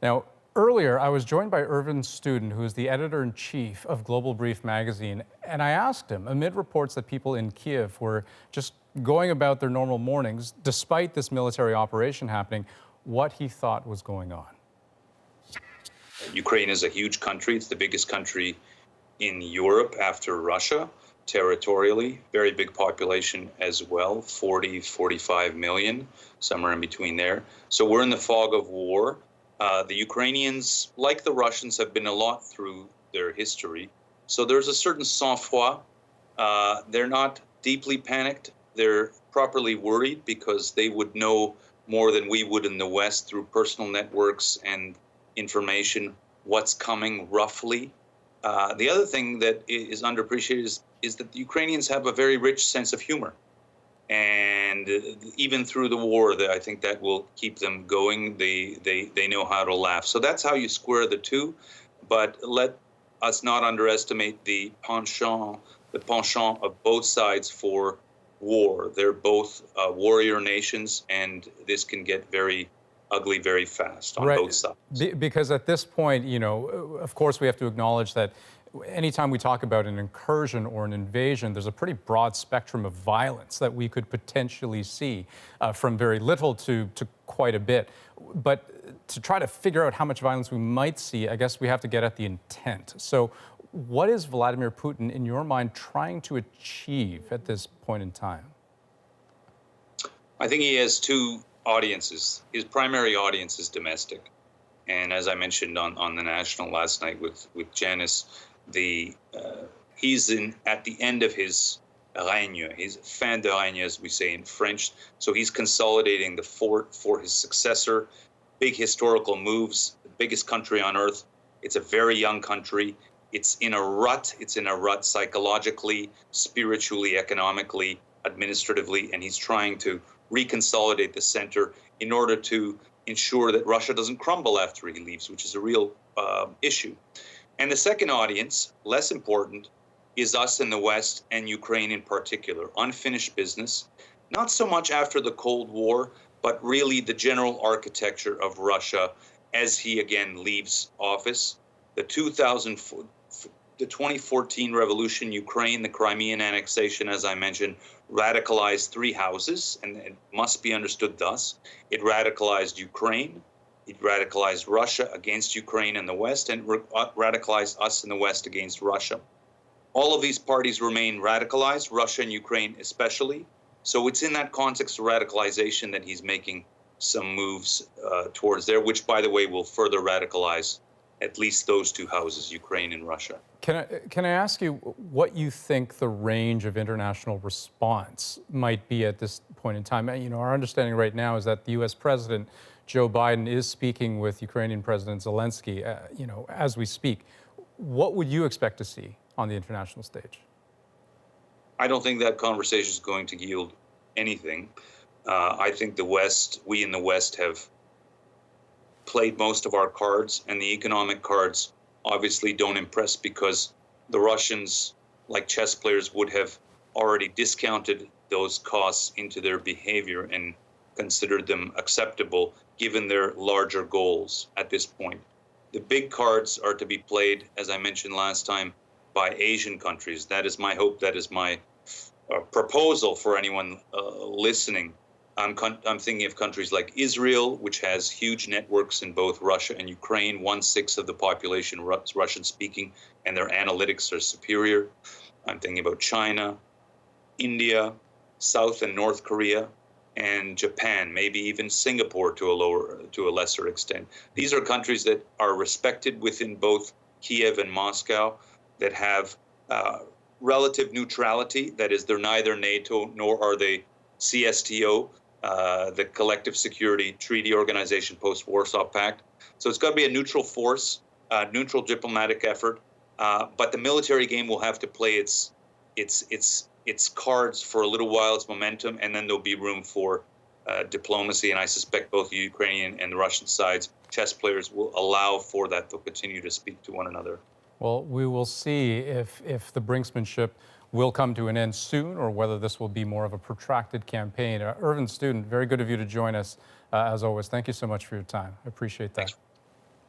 Now, earlier, I was joined by Irvin Studin, who is the editor-in-chief of Global Brief magazine, and I asked him, amid reports that people in Kiev were just going about their normal mornings, despite this military operation happening, what he thought was going on. Ukraine is a huge country. It's the biggest country in Europe after Russia, territorially. Very big population as well, 40, 45 million, somewhere in between there. So we're in the fog of war. The Ukrainians, like the Russians, have been a lot through their history. So there's a certain sang-froid. They're not deeply panicked. They're properly worried because they would know more than we would in the West through personal networks and information what's coming roughly. The other thing that is underappreciated is that the Ukrainians have a very rich sense of humor. And even through the war, I think that will keep them going. They know how to laugh. So that's how you square the two. But let us not underestimate the penchant of both sides for war. They're both warrior nations, and this can get very ugly very fast on both sides. Because at this point, you know, of course we have to acknowledge that anytime we talk about an incursion or an invasion, there's a pretty broad spectrum of violence that we could potentially see, from very little to quite a bit. But to try to figure out how much violence we might see, I guess we have to get at the intent. So what is Vladimir Putin, in your mind, trying to achieve at this point in time? I think he has two audiences. His primary audience is domestic. And as I mentioned on the National last night with Janice, he's at the end of his règne. He's fin de règne, as we say in French. So he's consolidating the fort for his successor. Big historical moves, the biggest country on earth. It's a very young country. It's in a rut. It's in a rut psychologically, spiritually, economically, administratively, and he's trying to reconsolidate the center in order to ensure that Russia doesn't crumble after he leaves, which is a real issue. And the second audience, less important, is us in the West and Ukraine in particular. Unfinished business, not so much after the Cold War, but really the general architecture of Russia as he again leaves office. The 2014 revolution, Ukraine, the Crimean annexation, as I mentioned, radicalized three houses, and it must be understood thus. It radicalized Ukraine, it radicalized Russia against Ukraine in the West, and radicalized us in the West against Russia. All of these parties remain radicalized, Russia and Ukraine especially. So it's in that context of radicalization that he's making some moves towards there, which, by the way, will further radicalize at least those two houses, Ukraine and Russia. Can I ask you what you think the range of international response might be at this point in time? You know, our understanding right now is that the U.S. President Joe Biden is speaking with Ukrainian President Zelensky, you know, as we speak. What would you expect to see on the international stage? I don't think that conversation is going to yield anything. I think we in the West have played most of our cards, and the economic cards obviously don't impress because the Russians, like chess players, would have already discounted those costs into their behavior and considered them acceptable given their larger goals at this point. The big cards are to be played, as I mentioned last time, by Asian countries. That is my hope. That is my proposal for anyone listening. I'm thinking of countries like Israel, which has huge networks in both Russia and Ukraine, 1/6 of the population Russian-speaking, and their analytics are superior. I'm thinking about China, India, South and North Korea, and Japan, maybe even Singapore to a lesser extent. These are countries that are respected within both Kiev and Moscow, that have relative neutrality. That is, they're neither NATO nor are they CSTO, the Collective Security Treaty Organization post-Warsaw Pact. So it's got to be a neutral force, neutral diplomatic effort. But the military game will have to play its cards for a little while, its momentum, and then there'll be room for diplomacy. And I suspect both the Ukrainian and the Russian sides, chess players, will allow for that. They'll continue to speak to one another. Well, we will see if the brinksmanship will come to an end soon or whether this will be more of a protracted campaign. Irvin Studin, very good of you to join us as always. Thank you so much for your time. I appreciate that. Thanks.